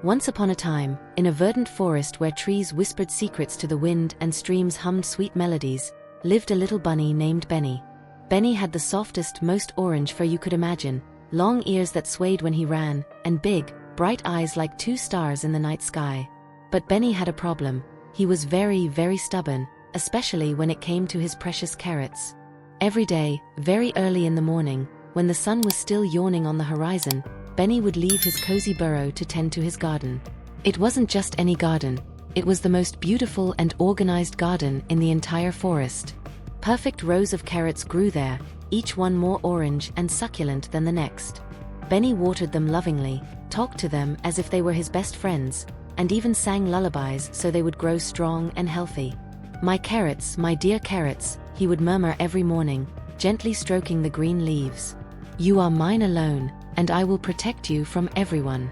Once upon a time, in a verdant forest where trees whispered secrets to the wind and streams hummed sweet melodies, lived a little bunny named Benny. Benny had the softest, most orange fur you could imagine, long ears that swayed when he ran, and big, bright eyes like 2 stars in the night sky. But Benny had a problem. He was very, very stubborn, especially when it came to his precious carrots. Every day, very early in the morning, when the sun was still yawning on the horizon, Benny would leave his cozy burrow to tend to his garden. It wasn't just any garden. It was the most beautiful and organized garden in the entire forest. Perfect rows of carrots grew there, each one more orange and succulent than the next. Benny watered them lovingly, talked to them as if they were his best friends, and even sang lullabies so they would grow strong and healthy. "My carrots, my dear carrots," he would murmur every morning, gently stroking the green leaves. "You are mine alone, and I will protect you from everyone."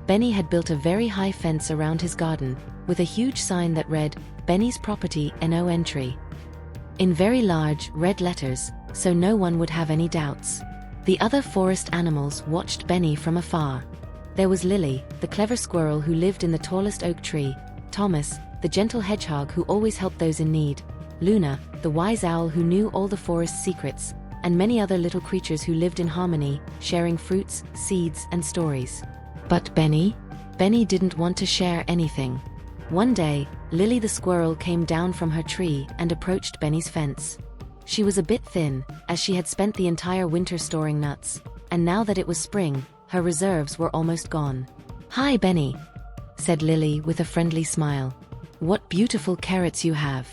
Benny had built a very high fence around his garden, with a huge sign that read, "Benny's property, no entry," in very large, red letters, so no one would have any doubts. The other forest animals watched Benny from afar. There was Lily, the clever squirrel who lived in the tallest oak tree, Thomas, the gentle hedgehog who always helped those in need, Luna, the wise owl who knew all the forest's secrets, and many other little creatures who lived in harmony, sharing fruits, seeds, and stories. But Benny? Benny didn't want to share anything. One day, Lily the squirrel came down from her tree and approached Benny's fence. She was a bit thin, as she had spent the entire winter storing nuts, and now that it was spring, her reserves were almost gone. "Hi, Benny," said Lily with a friendly smile. "What beautiful carrots you have.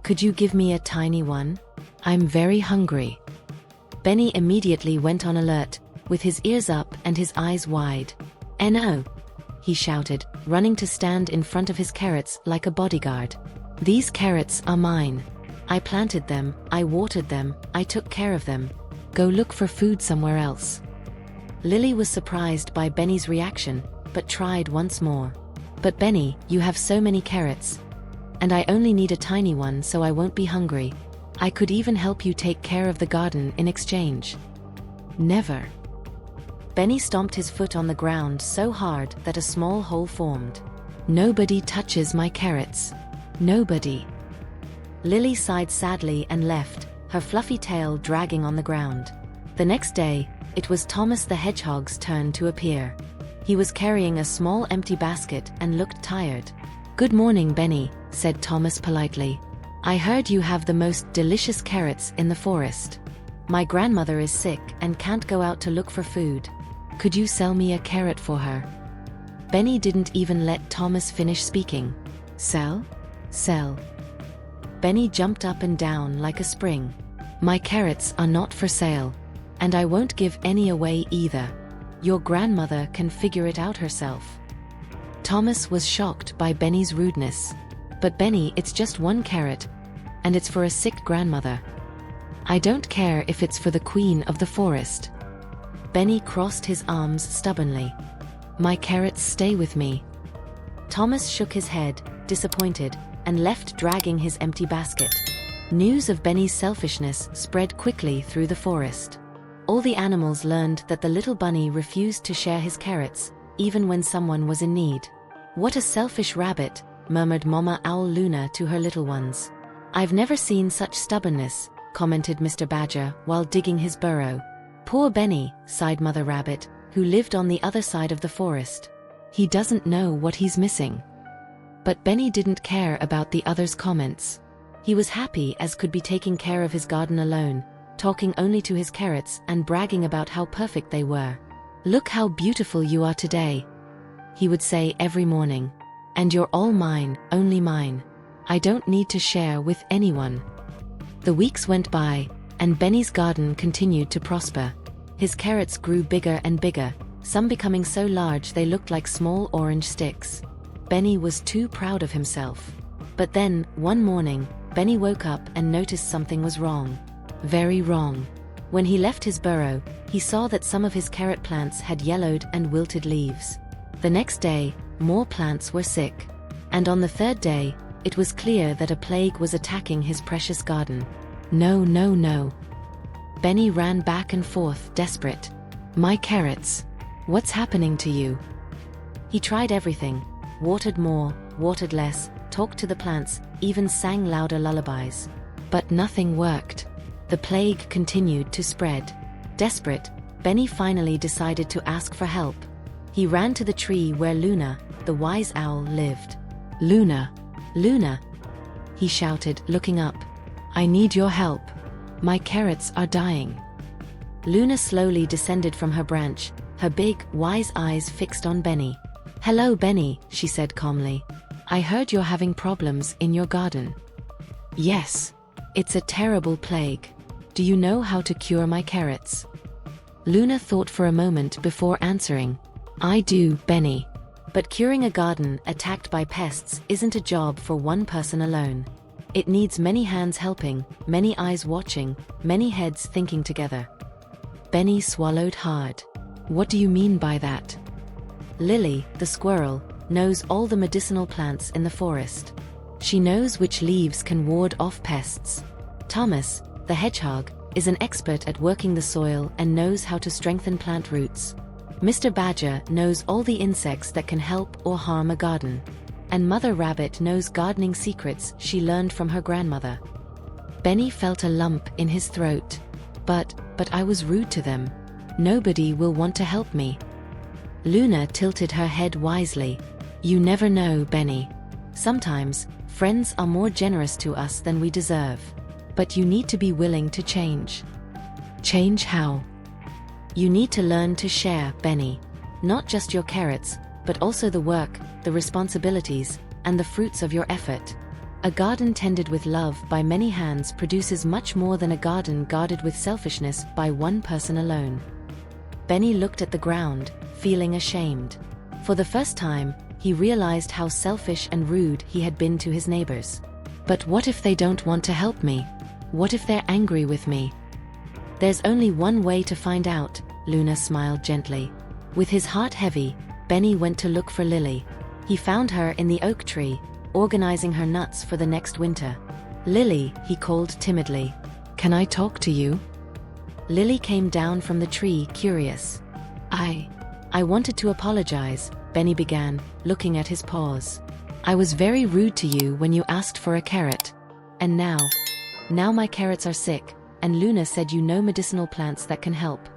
Could you give me a tiny one? I'm very hungry." Benny immediately went on alert, with his ears up and his eyes wide. "No!" he shouted, running to stand in front of his carrots like a bodyguard. "These carrots are mine. I planted them, I watered them, I took care of them. Go look for food somewhere else." Lily was surprised by Benny's reaction, but tried once more. "But Benny, you have so many carrots. And I only need a tiny one so I won't be hungry. I could even help you take care of the garden in exchange." "Never." Benny stomped his foot on the ground so hard that a small hole formed. "Nobody touches my carrots. Nobody." Lily sighed sadly and left, her fluffy tail dragging on the ground. The next day, it was Thomas the hedgehog's turn to appear. He was carrying a small empty basket and looked tired. "Good morning, Benny," said Thomas politely. "I heard you have the most delicious carrots in the forest. My grandmother is sick and can't go out to look for food. Could you sell me a carrot for her?" Benny didn't even let Thomas finish speaking. "Sell? Sell?" Benny jumped up and down like a spring. "My carrots are not for sale. And I won't give any away either. Your grandmother can figure it out herself." Thomas was shocked by Benny's rudeness. "But Benny, it's just one carrot. And it's for a sick grandmother. I don't care if it's for the queen of the forest." Benny crossed his arms stubbornly. "My carrots stay with me." Thomas shook his head, disappointed, and left dragging his empty basket. News of Benny's selfishness spread quickly through the forest. All the animals learned that the little bunny refused to share his carrots, even when someone was in need. "What a selfish rabbit," murmured Mama Owl Luna to her little ones. "I've never seen such stubbornness," commented Mr. Badger while digging his burrow. "Poor Benny," sighed Mother Rabbit, who lived on the other side of the forest. "He doesn't know what he's missing." But Benny didn't care about the others' comments. He was happy as could be taking care of his garden alone, talking only to his carrots and bragging about how perfect they were. "Look how beautiful you are today," he would say every morning. "And you're all mine, only mine. I don't need to share with anyone." The weeks went by, and Benny's garden continued to prosper. His carrots grew bigger and bigger, some becoming so large they looked like small orange sticks. Benny was too proud of himself. But then, one morning, Benny woke up and noticed something was wrong. Very wrong. When he left his burrow, he saw that some of his carrot plants had yellowed and wilted leaves. The next day, more plants were sick. And on the third day, it was clear that a plague was attacking his precious garden. "No, no, no." Benny ran back and forth, desperate. "My carrots. What's happening to you?" He tried everything: watered more, watered less, talked to the plants, even sang louder lullabies. But nothing worked. The plague continued to spread. Desperate, Benny finally decided to ask for help. He ran to the tree where Luna, the wise owl, lived. "Luna, Luna," he shouted, looking up. "I need your help. My carrots are dying." Luna slowly descended from her branch, her big, wise eyes fixed on Benny. "Hello, Benny," she said calmly. "I heard you're having problems in your garden." "Yes. It's a terrible plague. Do you know how to cure my carrots?" Luna thought for a moment before answering. "I do, Benny. But curing a garden attacked by pests isn't a job for one person alone. It needs many hands helping, many eyes watching, many heads thinking together." Benny swallowed hard. "What do you mean by that?" Lily, the squirrel, knows all the medicinal plants in the forest. She knows which leaves can ward off pests. Thomas, the hedgehog, is an expert at working the soil and knows how to strengthen plant roots. Mr. Badger knows all the insects that can help or harm a garden. And Mother Rabbit knows gardening secrets she learned from her grandmother. Benny felt a lump in his throat. But I was rude to them. Nobody will want to help me." Luna tilted her head wisely. "You never know, Benny. Sometimes, friends are more generous to us than we deserve. But you need to be willing to change." "Change how?" "You need to learn to share, Benny. Not just your carrots, but also the work, the responsibilities, and the fruits of your effort. A garden tended with love by many hands produces much more than a garden guarded with selfishness by one person alone." Benny looked at the ground, feeling ashamed. For the first time, he realized how selfish and rude he had been to his neighbors. "But what if they don't want to help me? What if they're angry with me?" "There's only one way to find out," Luna smiled gently. With his heart heavy, Benny went to look for Lily. He found her in the oak tree, organizing her nuts for the next winter. "Lily," he called timidly. "Can I talk to you?" Lily came down from the tree, curious. I wanted to apologize," Benny began, looking at his paws. "I was very rude to you when you asked for a carrot. And now my carrots are sick, and Luna said you know medicinal plants that can help."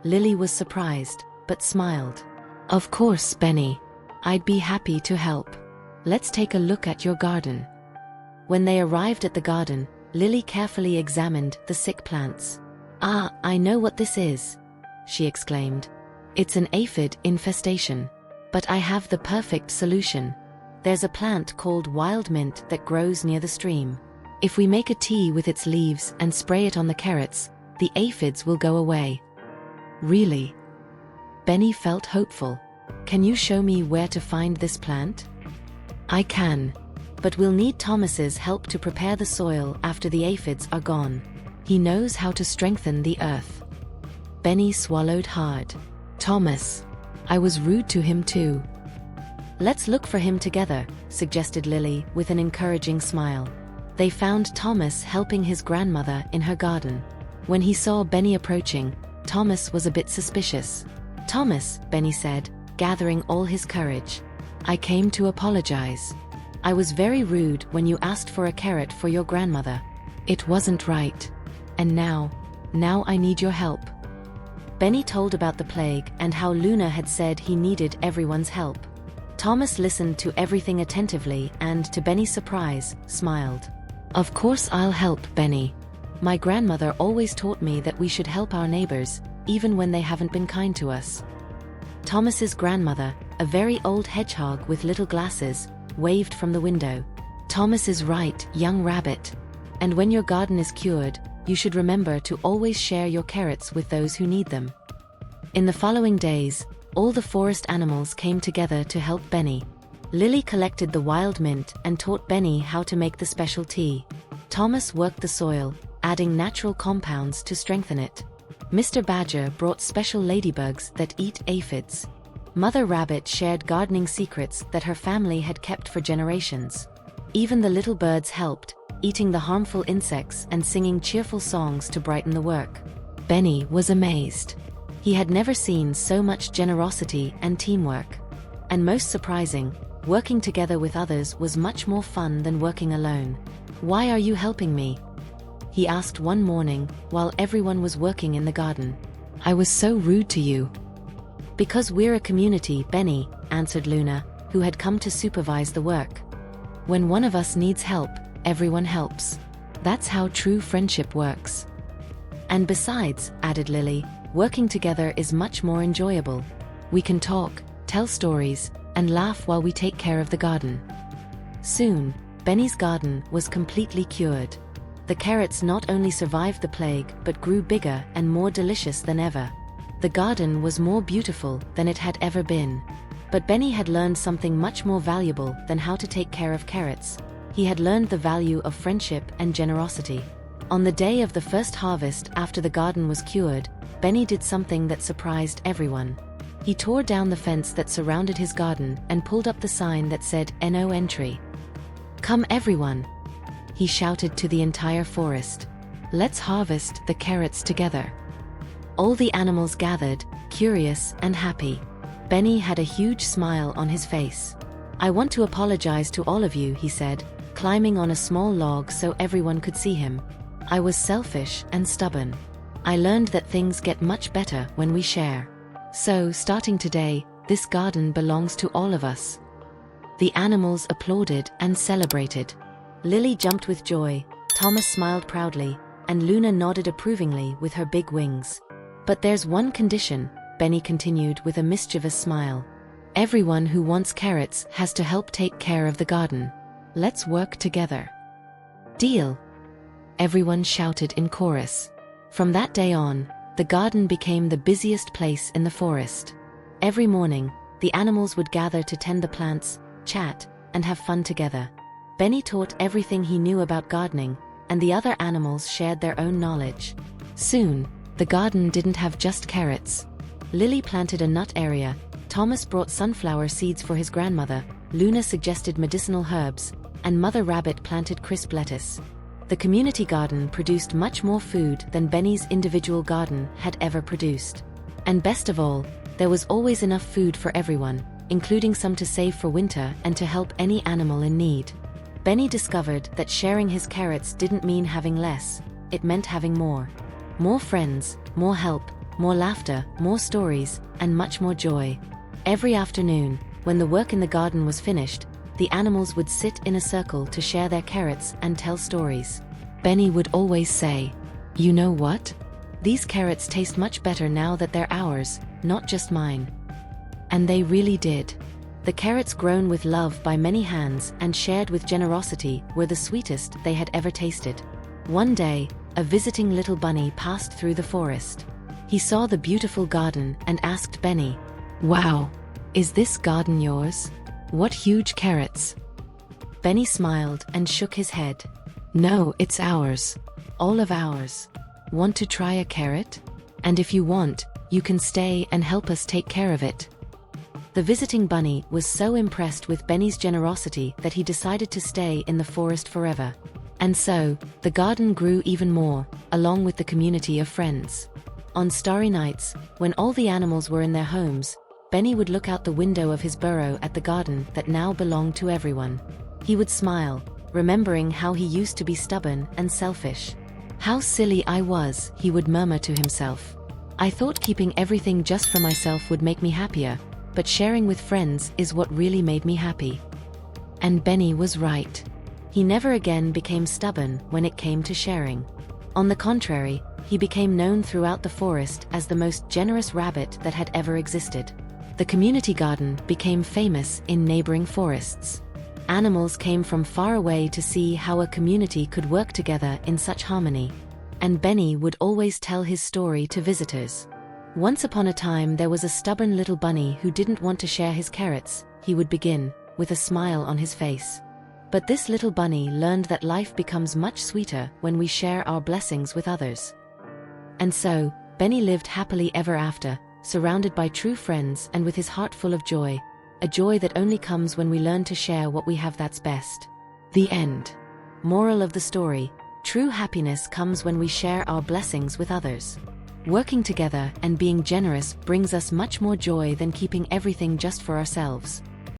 Lily was surprised, but smiled. "Of course, Benny. I'd be happy to help. Let's take a look at your garden." When they arrived at the garden, Lily carefully examined the sick plants. "Ah, I know what this is," she exclaimed. "It's an aphid infestation. But I have the perfect solution. There's a plant called wild mint that grows near the stream. If we make a tea with its leaves and spray it on the carrots, the aphids will go away." "Really?" Benny felt hopeful. "Can you show me where to find this plant?" "I can. But we'll need Thomas's help to prepare the soil after the aphids are gone. He knows how to strengthen the earth." Benny swallowed hard. "Thomas. I was rude to him too." "Let's look for him together," suggested Lily with an encouraging smile. They found Thomas helping his grandmother in her garden. When he saw Benny approaching, Thomas was a bit suspicious. "Thomas," Benny said, gathering all his courage. "I came to apologize. I was very rude when you asked for a carrot for your grandmother. It wasn't right. And now I need your help." Benny told about the plague and how Luna had said he needed everyone's help. Thomas listened to everything attentively and, to Benny's surprise, smiled. "Of course I'll help, Benny. My grandmother always taught me that we should help our neighbors, even when they haven't been kind to us." Thomas's grandmother, a very old hedgehog with little glasses, waved from the window. "Thomas is right, young rabbit. And when your garden is cured, you should remember to always share your carrots with those who need them." In the following days, all the forest animals came together to help Benny. Lily collected the wild mint and taught Benny how to make the special tea. Thomas worked the soil, adding natural compounds to strengthen it. Mr. Badger brought special ladybugs that eat aphids. Mother Rabbit shared gardening secrets that her family had kept for generations. Even the little birds helped, eating the harmful insects and singing cheerful songs to brighten the work. Benny was amazed. He had never seen so much generosity and teamwork. And most surprising, working together with others was much more fun than working alone. "Why are you helping me?" he asked one morning while everyone was working in the garden. "I was so rude to you." "Because we're a community, Benny," answered Luna, who had come to supervise the work. "When one of us needs help, everyone helps. That's how true friendship works." "And besides," added Lily, "working together is much more enjoyable. We can talk, tell stories, and laugh while we take care of the garden." Soon, Benny's garden was completely cured. The carrots not only survived the plague but grew bigger and more delicious than ever. The garden was more beautiful than it had ever been. But Benny had learned something much more valuable than how to take care of carrots. He had learned the value of friendship and generosity. On the day of the first harvest after the garden was cured, Benny did something that surprised everyone. He tore down the fence that surrounded his garden and pulled up the sign that said "No entry." "Come everyone," he shouted to the entire forest. "Let's harvest the carrots together." All the animals gathered, curious and happy. Benny had a huge smile on his face. "I want to apologize to all of you," he said, climbing on a small log so everyone could see him. "I was selfish and stubborn. I learned that things get much better when we share. So, starting today, this garden belongs to all of us." The animals applauded and celebrated. Lily jumped with joy, Thomas smiled proudly, and Luna nodded approvingly with her big wings. "But there's one condition," Benny continued with a mischievous smile. "Everyone who wants carrots has to help take care of the garden. Let's work together." "Deal!" everyone shouted in chorus. From that day on, the garden became the busiest place in the forest. Every morning, the animals would gather to tend the plants, chat, and have fun together. Benny taught everything he knew about gardening, and the other animals shared their own knowledge. Soon, the garden didn't have just carrots. Lily planted a nut area, Thomas brought sunflower seeds for his grandmother, Luna suggested medicinal herbs, and Mother Rabbit planted crisp lettuce. The community garden produced much more food than Benny's individual garden had ever produced. And best of all, there was always enough food for everyone, including some to save for winter and to help any animal in need. Benny discovered that sharing his carrots didn't mean having less, it meant having more. More friends, more help, more laughter, more stories, and much more joy. Every afternoon, when the work in the garden was finished, the animals would sit in a circle to share their carrots and tell stories. Benny would always say, "You know what? These carrots taste much better now that they're ours, not just mine." And they really did. The carrots grown with love by many hands and shared with generosity were the sweetest they had ever tasted. One day, a visiting little bunny passed through the forest. He saw the beautiful garden and asked Benny, "Wow, is this garden yours? What huge carrots." Benny smiled and shook his head. "No, it's ours. All of ours. Want to try a carrot? And if you want, you can stay and help us take care of it." The visiting bunny was so impressed with Benny's generosity that he decided to stay in the forest forever. And so, the garden grew even more, along with the community of friends. On starry nights, when all the animals were in their homes, Benny would look out the window of his burrow at the garden that now belonged to everyone. He would smile, remembering how he used to be stubborn and selfish. "How silly I was," he would murmur to himself. "I thought keeping everything just for myself would make me happier, but sharing with friends is what really made me happy." And Benny was right. He never again became stubborn when it came to sharing. On the contrary, he became known throughout the forest as the most generous rabbit that had ever existed. The community garden became famous in neighboring forests. Animals came from far away to see how a community could work together in such harmony. And Benny would always tell his story to visitors. "Once upon a time there was a stubborn little bunny who didn't want to share his carrots," he would begin, with a smile on his face. "But this little bunny learned that life becomes much sweeter when we share our blessings with others." And so, Benny lived happily ever after, surrounded by true friends and with his heart full of joy, a joy that only comes when we learn to share what we have that's best. The end. Moral of the story: true happiness comes when we share our blessings with others. Working together and being generous brings us much more joy than keeping everything just for ourselves.